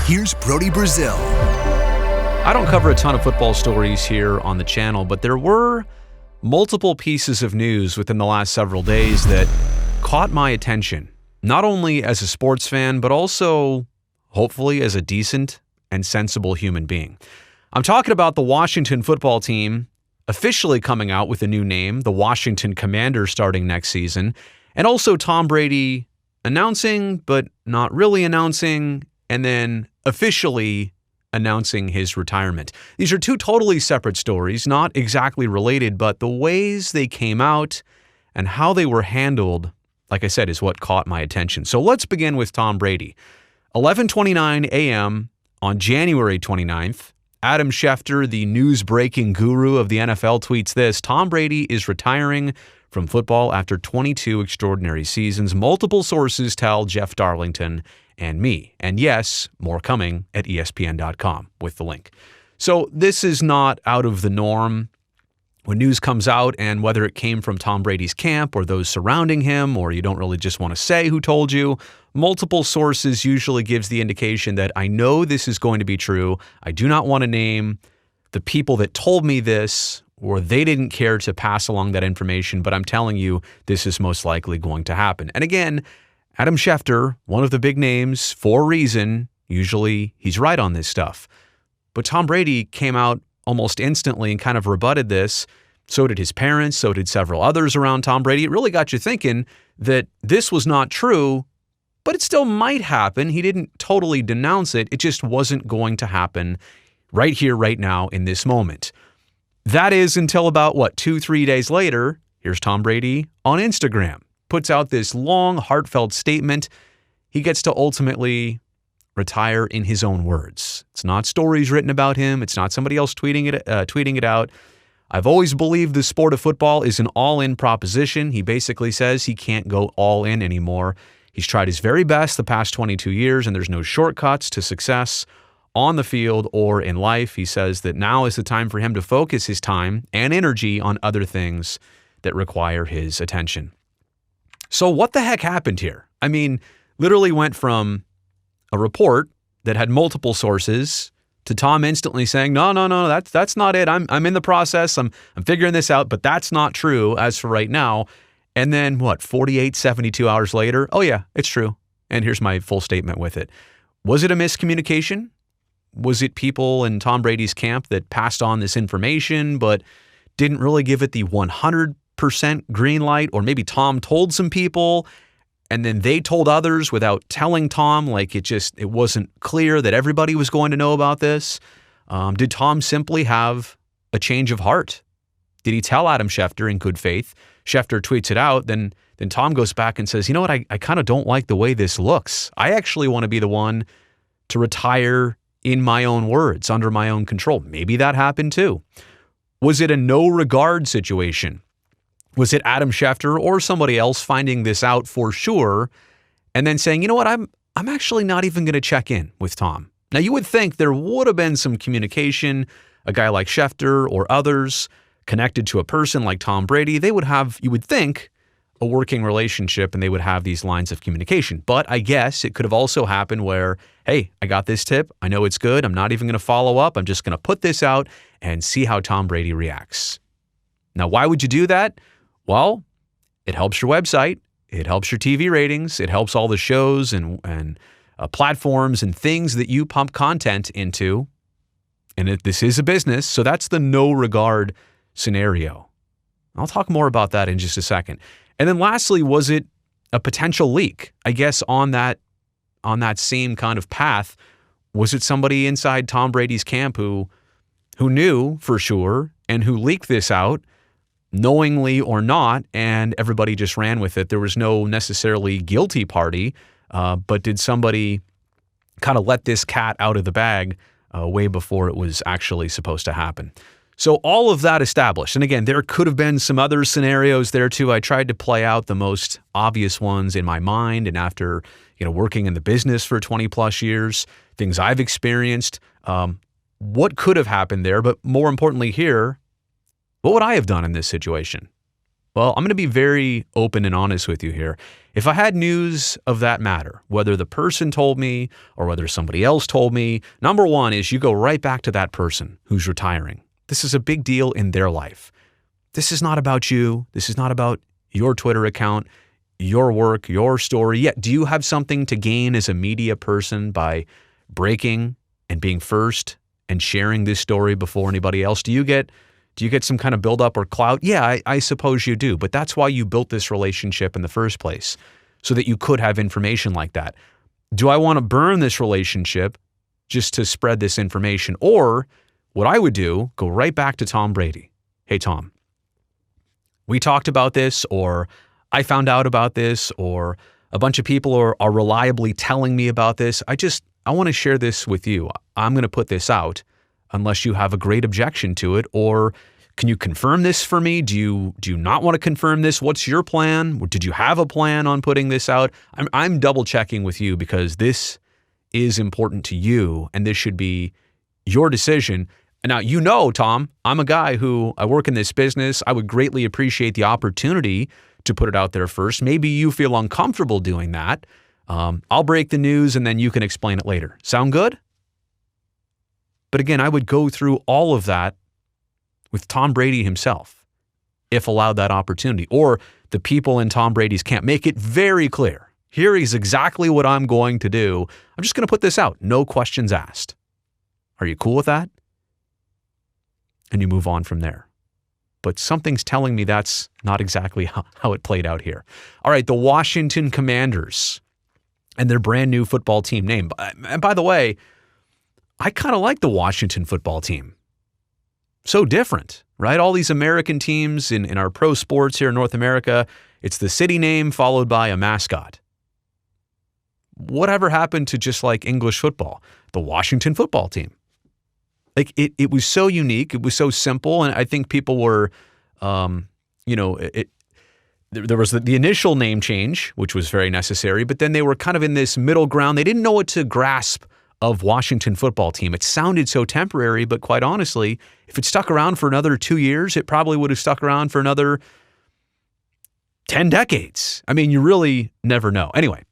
Here's Brody Brazil. I don't cover a ton of football stories here on the channel, but there were multiple pieces of news within the last several days that caught my attention, not only as a sports fan, but also, hopefully, as a decent and sensible human being. I'm talking about the Washington football team officially coming out with a new name, the Washington Commanders, starting next season, and also Tom Brady announcing, but not really announcing, and then officially announcing his retirement. These are two totally separate stories, not exactly related, but the ways they came out and how they were handled, like I said, is what caught my attention. So let's begin with Tom Brady. 11:29 a.m. on January 29th, Adam Schefter, the news-breaking guru of the NFL, tweets this: Tom Brady is retiring from football after 22 extraordinary seasons. Multiple sources tell Jeff Darlington and me. And yes, more coming at ESPN.com with the link. So this is not out of the norm. When news comes out, and whether it came from Tom Brady's camp or those surrounding him, or you don't really just want to say who told you, multiple sources usually gives the indication that I know this is going to be true. I do not want to name the people that told me this, or they didn't care to pass along that information, but I'm telling you, this is most likely going to happen. And again, Adam Schefter, one of the big names, for a reason. Usually he's right on this stuff. But Tom Brady came out almost instantly and kind of rebutted this. So did his parents, so did several others around Tom Brady. It really got you thinking that this was not true, but it still might happen. He didn't totally denounce it. It just wasn't going to happen right here, right now, in this moment. That is until about, 2-3 days later, here's Tom Brady on Instagram. Puts out this long, heartfelt statement. He gets to ultimately retire in his own words. It's not stories written about him. It's not somebody else tweeting it out. I've always believed the sport of football is an all-in proposition. He basically says he can't go all in anymore. He's tried his very best the past 22 years, and there's no shortcuts to success on the field or in life. He says that now is the time for him to focus his time and energy on other things that require his attention. So what the heck happened here? I mean, literally went from a report that had multiple sources to Tom instantly saying, no, that's not it. I'm in the process. I'm figuring this out, but that's not true as for right now. And then 48, 72 hours later, oh yeah, it's true. And here's my full statement with it. Was it a miscommunication? Was it people in Tom Brady's camp that passed on this information, but didn't really give it the 100% green light? Or maybe Tom told some people and then they told others without telling Tom, like it wasn't clear that everybody was going to know about this. Did Tom simply have a change of heart? Did he tell Adam Schefter in good faith? Schefter tweets it out, then Tom goes back and says, you know what, I kind of don't like the way this looks. I actually want to be the one to retire in my own words, under my own control. Maybe that happened too. Was it a no regard situation? Was it Adam Schefter or somebody else finding this out for sure and then saying, you know what, I'm actually not even going to check in with Tom? Now, you would think there would have been some communication, a guy like Schefter or others connected to a person like Tom Brady. They would have, you would think, a working relationship and they would have these lines of communication. But I guess it could have also happened where, hey, I got this tip. I know it's good. I'm not even going to follow up. I'm just going to put this out and see how Tom Brady reacts. Now, why would you do that? Well, it helps your website. It helps your TV ratings. It helps all the shows and platforms and things that you pump content into. And this is a business, so that's the no regard scenario. I'll talk more about that in just a second. And then lastly, was it a potential leak? I guess on that same kind of path, was it somebody inside Tom Brady's camp who knew for sure and who leaked this out, knowingly or not, and everybody just ran with it? There was no necessarily guilty party, but did somebody kind of let this cat out of the bag way before it was actually supposed to happen? So all of that established. And again, there could have been some other scenarios there too. I tried to play out the most obvious ones in my mind. And after, working in the business for 20 plus years, things I've experienced, what could have happened there? But more importantly here, what would I have done in this situation? Well, I'm going to be very open and honest with you here. If I had news of that matter, whether the person told me or whether somebody else told me, number one is you go right back to that person who's retiring. This is a big deal in their life. This is not about you. This is not about your Twitter account, your work, your story. Yet, do you have something to gain as a media person by breaking and being first and sharing this story before anybody else? Do you get some kind of buildup or clout? Yeah, I suppose you do. But that's why you built this relationship in the first place, so that you could have information like that. Do I want to burn this relationship just to spread this information? Or what I would do, go right back to Tom Brady. Hey, Tom, we talked about this, or I found out about this, or a bunch of people are reliably telling me about this. I want to share this with you. I'm going to put this out unless you have a great objection to it, or can you confirm this for me? Do you not want to confirm this? What's your plan? Did you have a plan on putting this out? I'm double checking with you because this is important to you and this should be your decision. Now, Tom, I'm a guy who I work in this business. I would greatly appreciate the opportunity to put it out there first. Maybe you feel uncomfortable doing that. I'll break the news and then you can explain it later. Sound good? But again, I would go through all of that with Tom Brady himself, if allowed that opportunity, or the people in Tom Brady's camp. Make it very clear. Here is exactly what I'm going to do. I'm just going to put this out. No questions asked. Are you cool with that? And you move on from there. But something's telling me that's not exactly how it played out here. All right, the Washington Commanders and their brand new football team name. And by the way, I kind of like the Washington football team. So different, right? All these American teams in our pro sports here in North America, it's the city name followed by a mascot. Whatever happened to just like English football, the Washington football team? Like it was so unique. It was so simple. And I think people were, there was the initial name change, which was very necessary, but then they were kind of in this middle ground. They didn't know what to grasp of Washington football team. It sounded so temporary, but quite honestly, if it stuck around for another 2 years, it probably would have stuck around for another 10 decades. I mean, you really never know. Anyway,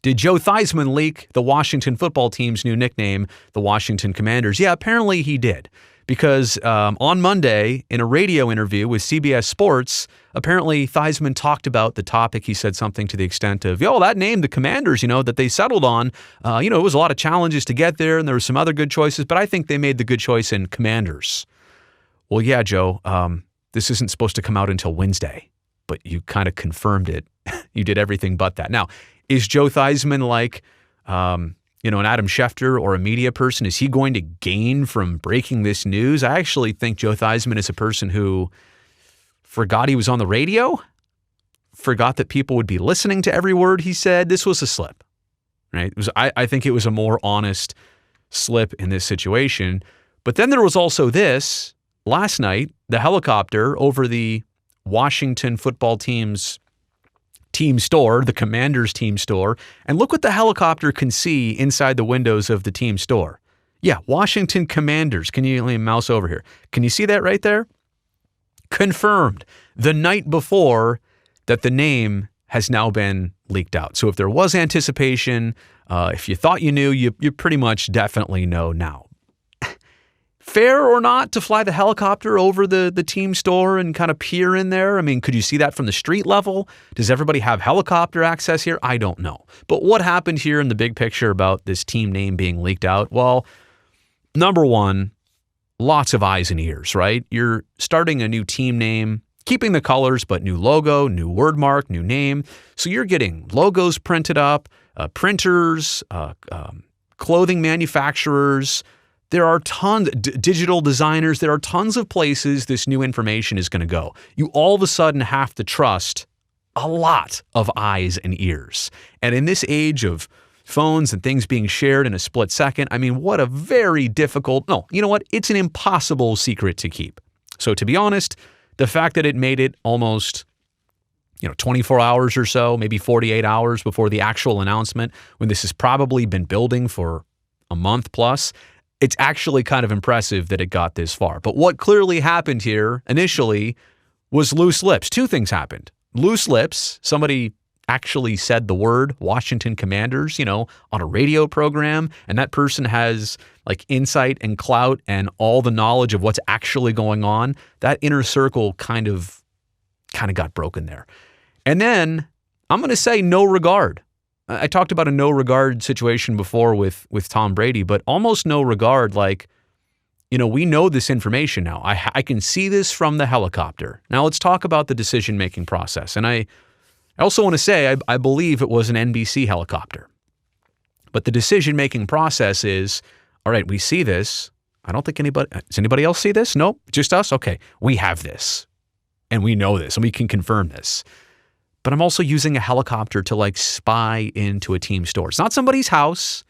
did Joe Theismann leak the Washington football team's new nickname, the Washington Commanders? Yeah, apparently he did. Because on Monday, in a radio interview with CBS Sports, apparently Theismann talked about the topic. He said something to the extent of, that name, the Commanders, that they settled on, it was a lot of challenges to get there, and there were some other good choices, but I think they made the good choice in Commanders. Well, yeah, Joe, this isn't supposed to come out until Wednesday, but you kind of confirmed it. You did everything but that. Now, is Joe Theismann like an Adam Schefter or a media person? Is he going to gain from breaking this news? I actually think Joe Theismann is a person who forgot he was on the radio, forgot that people would be listening to every word he said. This was a slip, right? I think it was a more honest slip in this situation. But then there was also this last night, the helicopter over the Washington football team's team store, the Commanders team store, and look what the helicopter can see inside the windows of the team store. Yeah, Washington Commanders. Can you let me mouse over here? Can you see that right there? Confirmed the night before that the name has now been leaked out. So if there was anticipation, if you thought you knew, you pretty much definitely know now. Fair or not to fly the helicopter over the team store and kind of peer in there? I mean, could you see that from the street level? Does everybody have helicopter access here? I don't know. But what happened here in the big picture about this team name being leaked out? Well, number one, lots of eyes and ears, right? You're starting a new team name, keeping the colors, but new logo, new word mark, new name. So you're getting logos printed up, printers, clothing manufacturers. There are tons, digital designers, there are tons of places this new information is going to go. You all of a sudden have to trust a lot of eyes and ears. And in this age of phones and things being shared in a split second, I mean, what a very difficult, no, you know what? It's an impossible secret to keep. So to be honest, the fact that it made it almost 24 hours or so, maybe 48 hours before the actual announcement, when this has probably been building for a month plus, it's actually kind of impressive that it got this far. But what clearly happened here initially was loose lips. Two things happened. Loose lips, somebody actually said the word Washington Commanders, on a radio program, and that person has like insight and clout and all the knowledge of what's actually going on. That inner circle kind of got broken there. And then I'm going to say no regard. I talked about a no regard situation before with Tom Brady, but almost no regard. Like, we know this information now. I can see this from the helicopter. Now let's talk about the decision-making process. And I also want to say I believe it was an NBC helicopter. But the decision-making process is, all right, we see this. I don't think does anybody else see this? Nope, just us? Okay, we have this. And we know this, and we can confirm this. But I'm also using a helicopter to like spy into a team store. It's not somebody's house.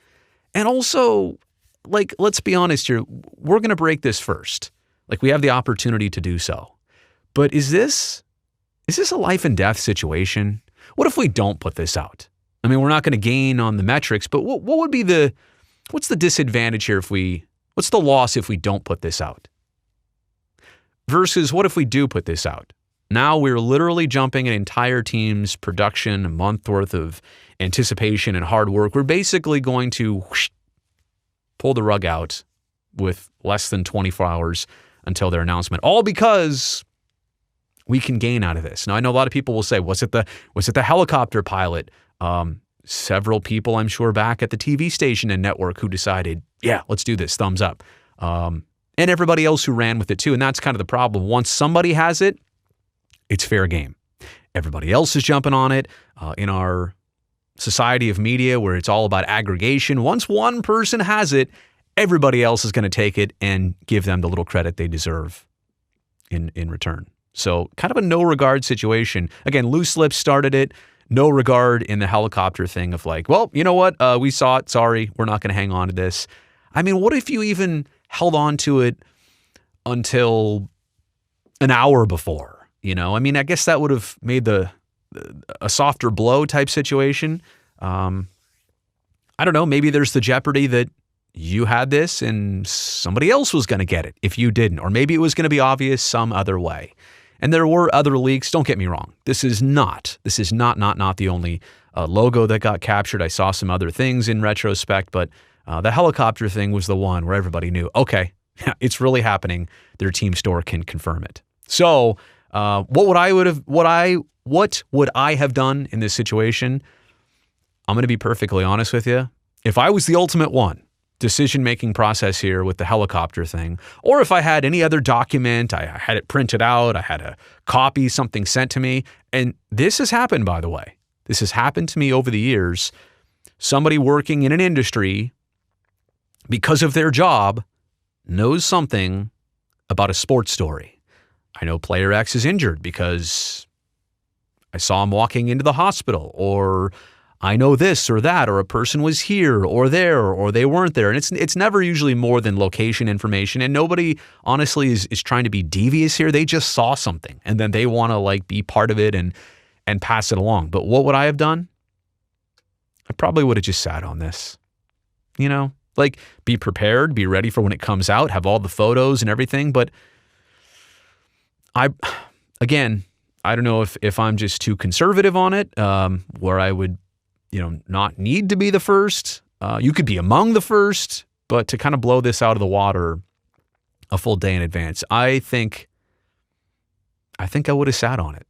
And also, like, let's be honest here, we're going to break this first. Like, we have the opportunity to do so. But is this a life and death situation? What if we don't put this out? I mean, we're not going to gain on the metrics, but what would be what's the disadvantage here what's the loss if we don't put this out? Versus what if we do put this out? Now we're literally jumping an entire team's production, a month worth of anticipation and hard work. We're basically going to pull the rug out with less than 24 hours until their announcement, all because we can gain out of this. Now, I know a lot of people will say, was it the helicopter pilot? Several people, I'm sure, back at the TV station and network who decided, yeah, let's do this, thumbs up. And everybody else who ran with it too. And that's kind of the problem. Once somebody has it, it's fair game. Everybody else is jumping on it. In our society of media where it's all about aggregation, once one person has it, everybody else is going to take it and give them the little credit they deserve in return. So kind of a no regard situation. Again, loose lips started it. No regard in the helicopter thing of like, well, you know what? We saw it. Sorry, we're not going to hang on to this. I mean, what if you even held on to it until an hour before? I mean, I guess that would have made a softer blow type situation. I don't know. Maybe there's the jeopardy that you had this and somebody else was going to get it if you didn't. Or maybe it was going to be obvious some other way. And there were other leaks. Don't get me wrong. This is not the only logo that got captured. I saw some other things in retrospect, but the helicopter thing was the one where everybody knew, okay, it's really happening. Their team store can confirm it. So what would I have done in this situation? I'm going to be perfectly honest with you. If I was the ultimate one, decision-making process here with the helicopter thing, or if I had any other document, I had it printed out, I had a copy, something sent to me, and this has happened, by the way. This has happened to me over the years. Somebody working in an industry, because of their job, knows something about a sports story. I know player X is injured because I saw him walking into the hospital, or I know this or that, or a person was here or there, or they weren't there. And it's never usually more than location information. And nobody, honestly, is trying to be devious here. They just saw something and then they want to like be part of it and pass it along. But what would I have done? I probably would have just sat on this, like be prepared, be ready for when it comes out, have all the photos and everything. But I don't know if I'm just too conservative on it, where I would, not need to be the first. You could be among the first, but to kind of blow this out of the water a full day in advance, I think I would have sat on it,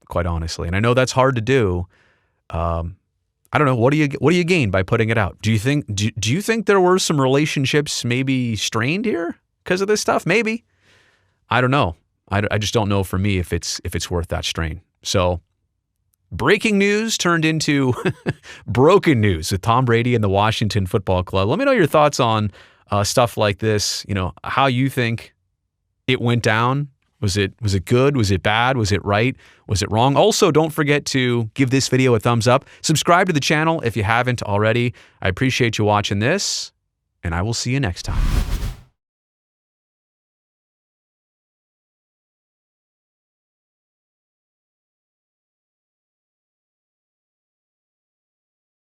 quite honestly. And I know that's hard to do. I don't know. What do you gain by putting it out? Do you think there were some relationships maybe strained here because of this stuff? Maybe. I don't know. I just don't know for me if it's worth that strain. So breaking news turned into broken news with Tom Brady and the Washington Football Club. Let me know your thoughts on stuff like this. How you think it went down. Was it good? Was it bad? Was it right? Was it wrong? Also, don't forget to give this video a thumbs up. Subscribe to the channel if you haven't already. I appreciate you watching this, and I will see you next time.